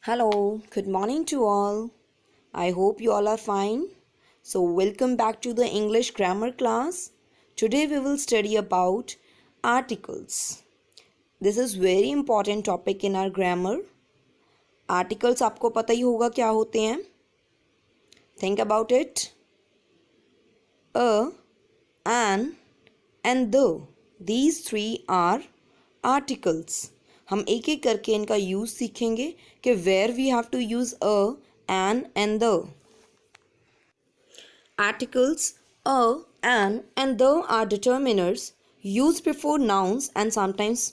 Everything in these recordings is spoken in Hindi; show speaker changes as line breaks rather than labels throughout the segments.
Hello, good morning to all. I hope you all are fine. So, welcome back to the English grammar class. Today we will study about articles. This is very important topic in our grammar. Articles आपको पता ही होगा क्या होते हैं. Think about it. A, an, and the. These three are articles. हम एक एक करके इनका यूज़ सीखेंगे कि where we have to use a, an and the. Articles a, an and the are determiners use before nouns and sometimes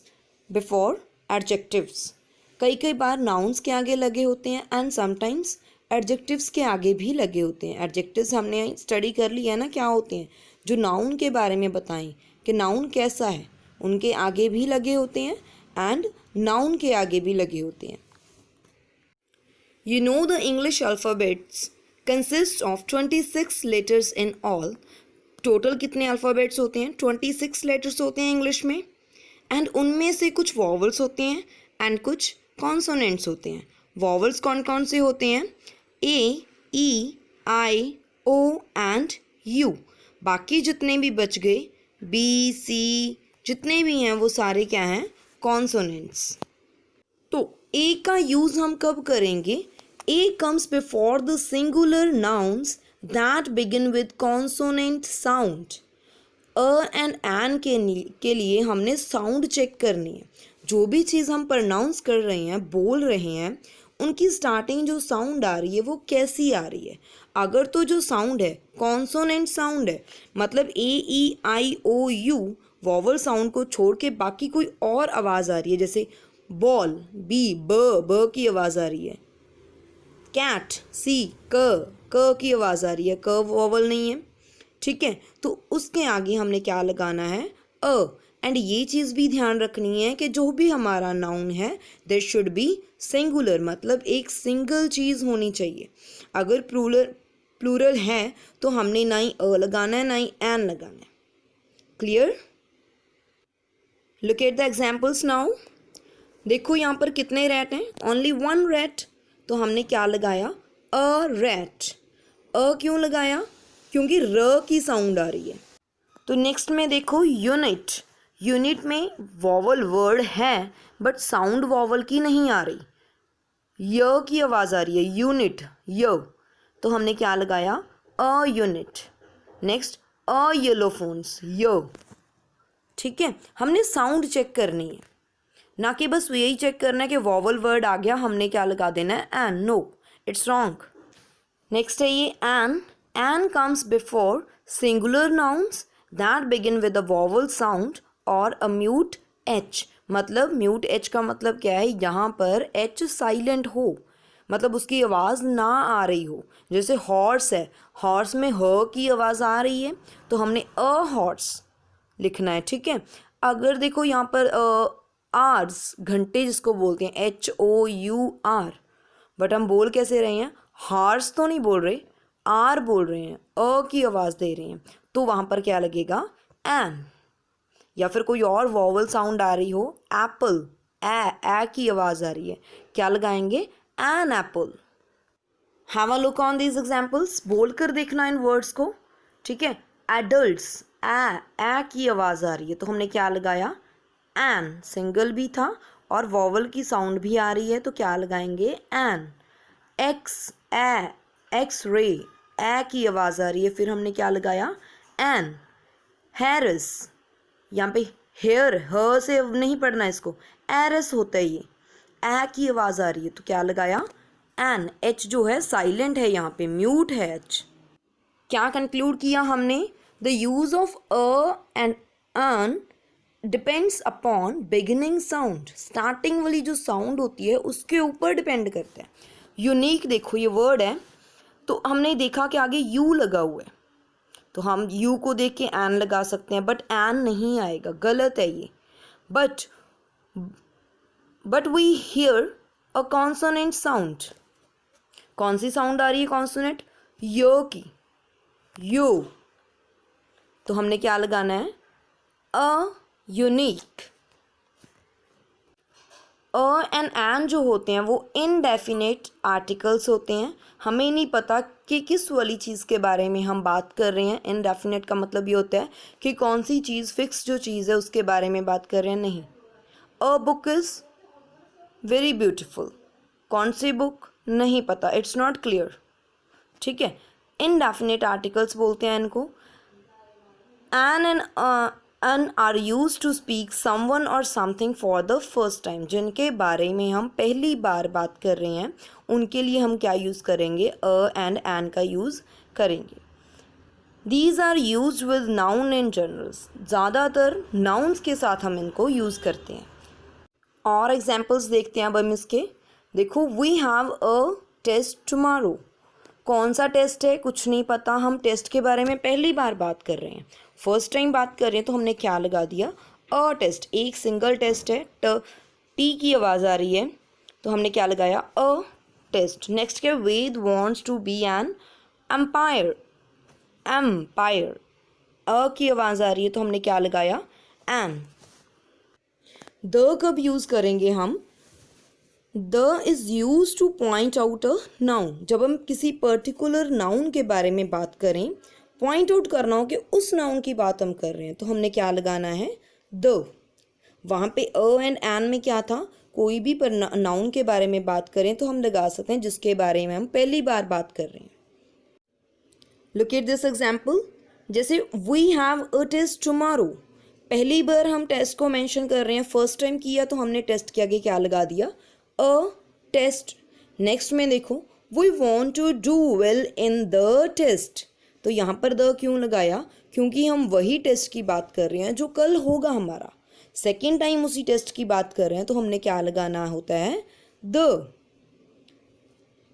before adjectives. कई कई बार नाउन्स के आगे लगे होते हैं एंड समटाइम्स एडजेक्टिव्स के आगे भी लगे होते हैं. एडजेक्टिव्स हमने स्टडी कर लिया है ना, क्या होते हैं, जो नाउन के बारे में बताएं कि नाउन कैसा है, उनके आगे भी लगे होते हैं एंड नाउन के आगे भी लगे होते हैं. You know the English alphabets consist of 26 letters in all. Total कितने अल्फ़ाबेट्स होते हैं? 26 लेटर्स होते हैं इंग्लिश में. एंड उनमें से कुछ वॉवल्स होते हैं एंड कुछ कॉन्सोनेंट्स होते हैं. वॉवल्स कौन कौन से होते हैं? ए, ई, आई, ओ एंड यू. बाकी जितने भी बच गए, बी, सी, जितने भी हैं वो सारे क्या हैं? कॉन्सोनेंट्स. तो ए का यूज़ हम कब करेंगे? A comes before the singular nouns that begin with consonant sound. A and an के लिए हमने साउंड चेक करनी है. जो भी चीज़ हम प्रोनाउंस कर रहे हैं, बोल रहे हैं, उनकी स्टार्टिंग जो साउंड आ रही है वो कैसी आ रही है. अगर तो जो साउंड है कॉन्सोनेंट साउंड है, मतलब ए, ई, आई, ओ, यू, वॉवल साउंड को छोड़ के बाकी कोई और आवाज़ आ रही है, जैसे बॉल, बी, ब की आवाज़ आ रही है, कैट, सी, क की आवाज़ आ रही है, क वॉवल नहीं है, ठीक है, तो उसके आगे हमने क्या लगाना है? अ. एंड ये चीज़ भी ध्यान रखनी है कि जो भी हमारा नाउन है देयर शुड बी सिंगुलर, मतलब एक सिंगल चीज़ होनी चाहिए. अगर प्लूरल है तो हमने ना ही अ लगाना है ना ही एन लगाना है. Clear? Look at the examples now. देखो यहाँ पर कितने रैट हैं? Only one rat. तो हमने क्या लगाया? A rat. अ क्यों लगाया? क्योंकि र की साउंड आ रही है. तो नेक्स्ट में देखो यूनिट. यूनिट में वॉवल वर्ड है बट साउंड वॉवल की नहीं आ रही, य की आवाज़ आ रही है, यूनिट, य. तो हमने क्या लगाया? A unit. नेक्स्ट अ येलोफोन्स, य. ठीक है, हमने साउंड चेक करनी है, ना कि बस यही चेक करना है कि वॉवल वर्ड आ गया हमने क्या लगा देना है? An. No, it's wrong. Next है ये an. An comes before singular nouns that begin with a vowel sound और अ म्यूट एच. मतलब म्यूट एच का मतलब क्या है? यहाँ पर एच साइलेंट हो, मतलब उसकी आवाज़ ना आ रही हो. जैसे हॉर्स है, हॉर्स में ह की आवाज़ आ रही है तो हमने अ हॉर्स लिखना है. ठीक है. अगर देखो यहाँ पर आर्स, घंटे जिसको बोलते हैं, HOUR, बट हम बोल कैसे रहे हैं? हार्स तो नहीं बोल रहे, आर बोल रहे हैं, अ की आवाज़ दे रहे हैं, तो वहाँ पर क्या लगेगा? एन. या फिर कोई और वॉवल साउंड आ रही हो, एप्पल, ए की आवाज़ आ रही है, क्या लगाएंगे? An apple. Have a look on these examples. बोल कर देखना इन वर्ड्स को. ठीक है. एडल्ट्स, ए की आवाज़ आ रही है तो हमने क्या लगाया? एन. सिंगल भी था और वॉवल की साउंड भी आ रही है तो क्या लगाएंगे? एन. एक्स, एक्स रे, ए की आवाज़ आ रही है, फिर हमने क्या लगाया? एन. हैरिस, यहाँ पे हेयर, ह से नहीं पढ़ना इसको, एरस होता है ये, ए की आवाज़ आ रही है तो क्या लगाया? एन. एच जो है साइलेंट है, यहाँ पे म्यूट है एच. क्या कंक्लूड किया हमने? The use of a and an depends upon beginning sound. Starting वाली जो साउंड होती है उसके ऊपर डिपेंड करता है. यूनिक देखो ये वर्ड है तो हमने देखा कि आगे यू लगा हुआ है तो हम यू को देख के एन लगा सकते हैं, बट एन नहीं आएगा, गलत है ये. But we hear a consonant sound. कौन सी साउंड आ रही है कॉन्सोनेंट? यो की, यो. तो हमने क्या लगाना है? A unique. एंड एन जो होते हैं वो इनडेफिनेट आर्टिकल्स होते हैं। हमें नहीं पता कि किस वाली चीज़ के बारे में हम बात कर रहे हैं। इनडेफिनेट का मतलब ये होता है कि कौन सी चीज़, फिक्स जो चीज़ है उसके बारे में बात कर रहे हैं, नहीं। A book is very beautiful, कौन सी बुक, नहीं पता, इट्स नॉट क्लियर, ठीक है। इनडेफिनेट आर्टिकल्स बोलते हैं इनको। An are use to speak someone और something for the first time, जिनके बारे में हम पहली बार बात कर रहे हैं उनके लिए हम क्या यूज़ करेंगे, एंड एन का यूज़ करेंगे। These are use with noun in generals, ज़्यादातर नाउन्स के साथ हम इनको यूज़ करते हैं। और एग्जाम्पल्स देखते हैं अब हम इसके। देखो, we have a test tomorrow, कौन सा टेस्ट है, कुछ नहीं पता, हम टेस्ट के बारे में पहली बार बात कर रहे हैं, फर्स्ट टाइम बात कर रहे हैं, तो हमने क्या लगा दिया, अ टेस्ट, एक सिंगल टेस्ट है, टी की आवाज़ आ रही है तो हमने क्या लगाया, अ टेस्ट। नेक्स्ट क्या, Ved wants to be an umpire, umpire, अ की आवाज़ आ रही है तो हमने क्या लगाया, एन। द कब यूज़ करेंगे हम, the is use two point out a noun, जब हम किसी पर्टिकुलर नाउन के बारे में बात करें, पॉइंट आउट करना हो कि उस नाउन की बात हम कर रहे हैं, तो हमने क्या लगाना है, द। वहाँ पे अ एंड एन में क्या था, कोई भी पर नाउन के बारे में बात करें तो हम लगा सकते हैं जिसके बारे में हम पहली बार बात कर रहे हैं। लुक एट दिस एग्जाम्पल, जैसे we have a test tomorrow, पहली बार हम टेस्ट को मेंशन कर रहे हैं, फर्स्ट टाइम किया तो हमने टेस्ट के आगे क्या लगा दिया, अ टेस्ट। नेक्स्ट में देखो, we want to do well in the test, तो यहाँ पर द क्यों लगाया, क्योंकि हम वही टेस्ट की बात कर रहे हैं जो कल होगा हमारा, सेकेंड टाइम उसी टेस्ट की बात कर रहे हैं तो हमने क्या लगाना होता है, the.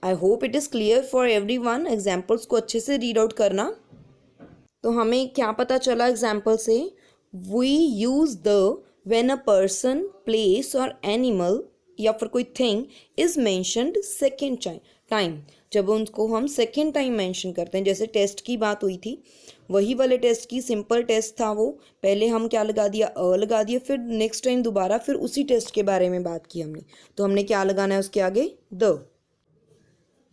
I hope it is clear for every one. Examples को अच्छे से रीड आउट करना। तो हमें क्या पता चला एग्जाम्पल से, we use the when a person, place और एनिमल या फिर कोई thing is mentioned second time, जब उनको हम सेकेंड टाइम मेंशन करते हैं। जैसे टेस्ट की बात हुई थी, वही वाले टेस्ट की, सिंपल टेस्ट था वो, पहले हम क्या लगा दिया, अ लगा दिया, फिर नेक्स्ट टाइम दोबारा फिर उसी टेस्ट के बारे में बात की हमने, तो हमने क्या लगाना है उसके आगे, द।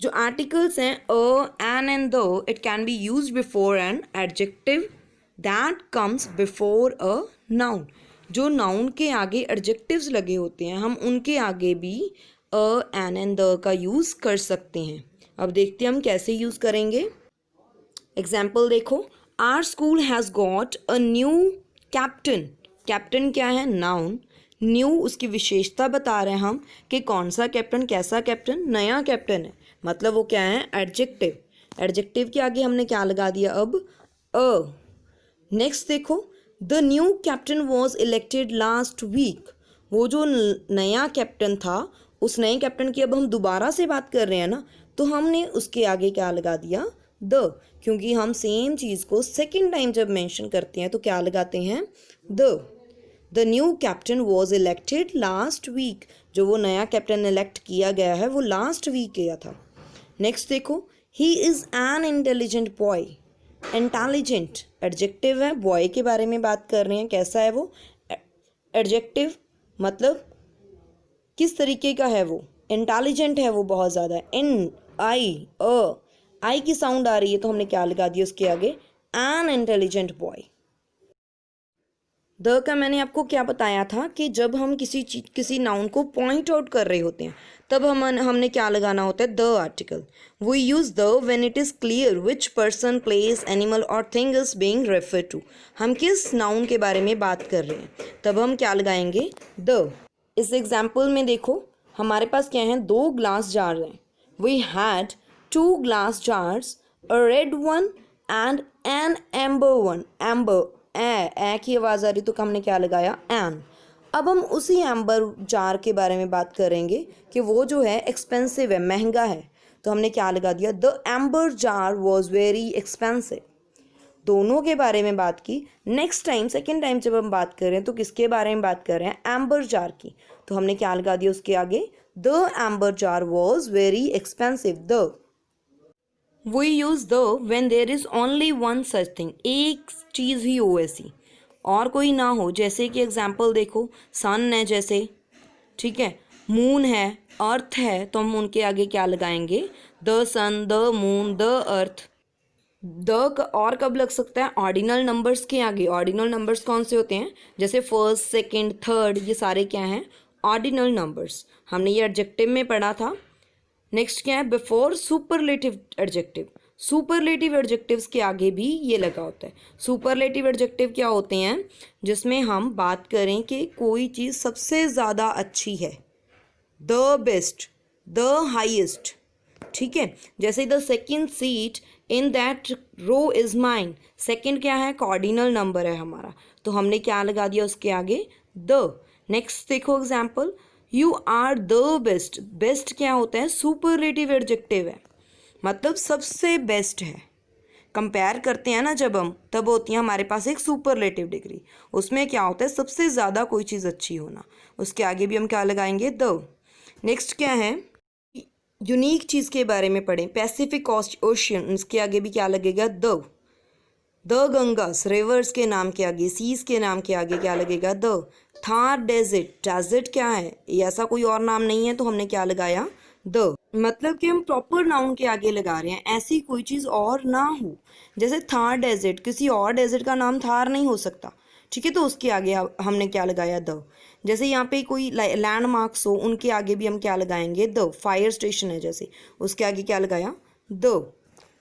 जो आर्टिकल्स हैं a, an and the, it can be use before an adjective that comes before a noun, जो नाउन के आगे एडजेक्टिव्स लगे होते हैं हम उनके आगे भी अ, एन एंड द का यूज़ कर सकते हैं। अब देखते हैं हम कैसे यूज़ करेंगे। एग्जाम्पल देखो, our school has got a new captain, captain क्या है, नाउन, न्यू उसकी विशेषता बता रहे हैं हम कि कौन सा कैप्टन, कैसा कैप्टन, नया कैप्टन है, मतलब वो क्या है, एडजेक्टिव। एडजेक्टिव के आगे हमने क्या लगा दिया, अब अ। नेक्स्ट देखो, the new captain was elected last week, वो जो नया कैप्टन था, उस नए कैप्टन की अब हम दोबारा से बात कर रहे हैं ना, तो हमने उसके आगे क्या लगा दिया, द, क्योंकि हम सेम चीज़ को सेकेंड टाइम जब मेंशन करते हैं तो क्या लगाते हैं, the new captain was elected last week, जो वो नया कैप्टन इलेक्ट किया गया है वो लास्ट वीक किया था। नेक्स्ट देखो, he is an intelligent boy, intelligent adjective है, बॉय के बारे में बात कर रहे हैं, कैसा है वो, एडजेक्टिव, मतलब किस तरीके का है वो, इंटेलिजेंट है वो बहुत ज़्यादा, इन आई की साउंड आ रही है तो हमने क्या लगा दिया उसके आगे, एन इंटेलिजेंट बॉय। द का मैंने आपको क्या बताया था कि जब हम किसी नाउन को पॉइंट आउट कर रहे होते हैं तब हमने क्या लगाना होता है, the article. We use the when it is clear which person, place, animal और thing is being refer to, हम किस नाउन के बारे में बात कर रहे हैं तब हम क्या लगाएंगे, द। इस एग्जाम्पल में देखो हमारे पास क्या है, 2 ग्लास जार हैं, we had 2 glass jars, a red one and an amber one, amber, ए की आवाज़ आ रही तो हमने क्या लगाया, एन। अब हम उसी एम्बर जार के बारे में बात करेंगे कि वो जो है एक्सपेंसिव है, महंगा है, तो हमने क्या लगा दिया, the amber jar was very expensive. दोनों के बारे में बात की। नेक्स्ट टाइम, सेकेंड टाइम जब हम बात कर रहे हैं तो किसके बारे में बात कर रहे हैं, एम्बर जार की, तो हमने क्या लगा दिया उसके आगे, the amber jar was very expensive, the. We use the when there is only one such thing, एक चीज़ ही हो ऐसी और कोई ना हो, जैसे कि एग्जाम्पल देखो, सन है जैसे, ठीक है, मून है, अर्थ है, तो हम उनके आगे क्या लगाएंगे? The sun, the moon, the earth. The और कब लग सकता है? ऑर्डिनल नंबर्स के आगे। ऑर्डिनल नंबर्स कौन से होते हैं? जैसे फर्स्ट, सेकंड, थर्ड, ये सारे क्या हैं? Ordinal numbers. हमने ये एडजेक्टिव में पढ़ा था। नेक्स्ट क्या है? Before superlative adjective. Superlative adjectives के आगे भी ये लगा होता है। सुपरलेटिव एडजेक्टिव क्या होते हैं? जिसमें हम बात करें कि कोई चीज़ सबसे ज़्यादा अच्छी है, द बेस्ट, द हाईएस्ट, ठीक है। जैसे the second seat in that row is mine. Second क्या है? ऑर्डिनल नंबर है हमारा, तो हमने क्या लगा दिया उसके आगे? द। नेक्स्ट देखो example, you are the best. Best क्या होता है? सुपरलेटिव एडजेक्टिव है, मतलब सबसे बेस्ट है। कंपेयर करते हैं ना जब हम, तब होती है हमारे पास एक सुपरलेटिव डिग्री। उसमें क्या होता है? सबसे ज़्यादा कोई चीज़ अच्छी होना। उसके आगे भी हम क्या लगाएंगे? द। नेक्स्ट क्या है? यूनिक चीज़ के बारे में पढ़ें। पैसिफिक ओशियन, उसके आगे भी क्या लगेगा? द। द गंगास, रिवर्स के नाम के आगे, सीज के नाम के आगे क्या लगेगा? द। थार डेजर्ट, डेजर्ट क्या है? ये ऐसा कोई और नाम नहीं है, तो हमने क्या लगाया? द। मतलब कि हम प्रॉपर नाउन के आगे लगा रहे हैं, ऐसी कोई चीज़ और ना हो। जैसे थार डेजर्ट, किसी और डेजर्ट का नाम थार नहीं हो सकता, ठीक है, तो उसके आगे हमने क्या लगाया? द। जैसे यहाँ पे कोई लैंडमार्क्स हो, उनके आगे भी हम क्या लगाएंगे? द। फायर स्टेशन है जैसे, उसके आगे क्या लगाया? द।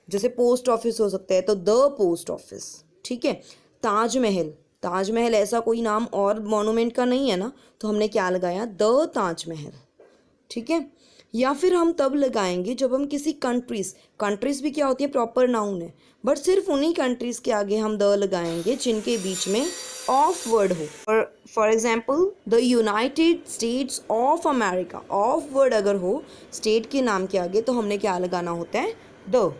जैसे पोस्ट ऑफिस हो सकता है, तो द पोस्ट ऑफिस, ठीक है। ताजमहल, ताजमहल ऐसा कोई नाम और मॉन्यूमेंट का नहीं है ना, तो हमने क्या लगाया? द ताजमहल, ठीक है। या फिर हम तब लगाएंगे जब हम किसी कंट्रीज भी क्या होती है? प्रॉपर नाउन है, बट सिर्फ उन्हीं कंट्रीज के आगे हम द लगाएंगे जिनके बीच में ऑफ वर्ड हो। For example the United states of America. Of word अगर हो स्टेट के नाम के आगे, तो हमने क्या लगाना होता है? द।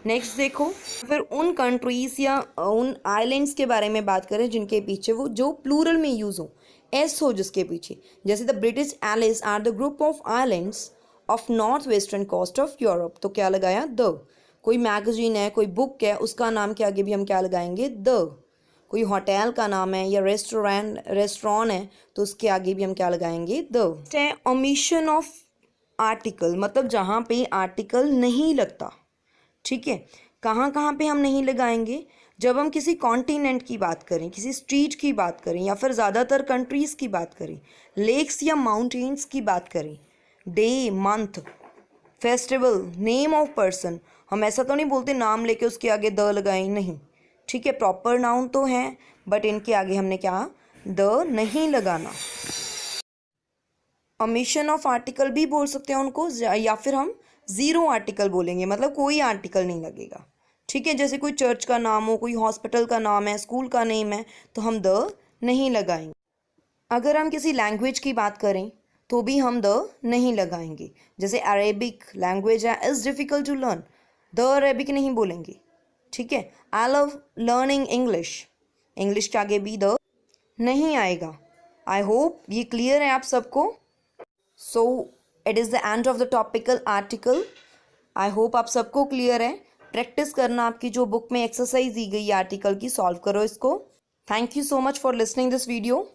नेक्स्ट देखो, फिर उन कंट्रीज या उन आइलैंड्स के बारे में बात करें जिनके पीछे वो जो प्लूरल में यूज़ हो, एस हो जिसके पीछे। जैसे the British islands are the group of islands of north western coast of Europe, तो क्या लगाया? द। कोई मैगजीन है, कोई बुक है, उसका नाम के आगे भी हम क्या लगाएंगे? द। कोई होटल का नाम है या रेस्टोरेंट है, तो उसके आगे भी हम क्या लगाएंगे? द। ओमिशन ऑफ आर्टिकल, मतलब जहाँ पे आर्टिकल नहीं लगता, ठीक है। कहाँ कहाँ पे हम नहीं लगाएंगे? जब हम किसी कॉन्टिनेंट की बात करें, किसी स्ट्रीट की बात करें, या फिर ज़्यादातर कंट्रीज़ की बात करें, लेक्स या माउंटेन्स की बात करें, day, month, festival, name of person, हम ऐसा तो नहीं बोलते नाम लेके उसके आगे द लगाएं, नहीं, ठीक है। प्रॉपर नाउन तो है, बट इनके आगे हमने क्या? द नहीं लगाना। ओमिशन ऑफ आर्टिकल भी बोल सकते हैं उनको, या फिर हम ज़ीरो आर्टिकल बोलेंगे, मतलब कोई आर्टिकल नहीं लगेगा, ठीक है। जैसे कोई चर्च का नाम हो, कोई हॉस्पिटल का नाम है, स्कूल का नेम है, तो हम द नहीं लगाएंगे। अगर हम किसी लैंग्वेज की बात करें तो भी हम द नहीं लगाएंगे। जैसे अरेबिक लैंग्वेज है, is difficult to learn, the Arabic नहीं बोलेंगे, ठीक है। I love learning English, English के आगे भी द नहीं आएगा। आई होप ये क्लियर है आप सबको। So it is the end of the topical article. I hope आप सबको क्लियर है। प्रैक्टिस करना, आपकी जो बुक में एक्सरसाइज दी गई आर्टिकल की, सॉल्व करो इसको। Thank you so much for listening this video.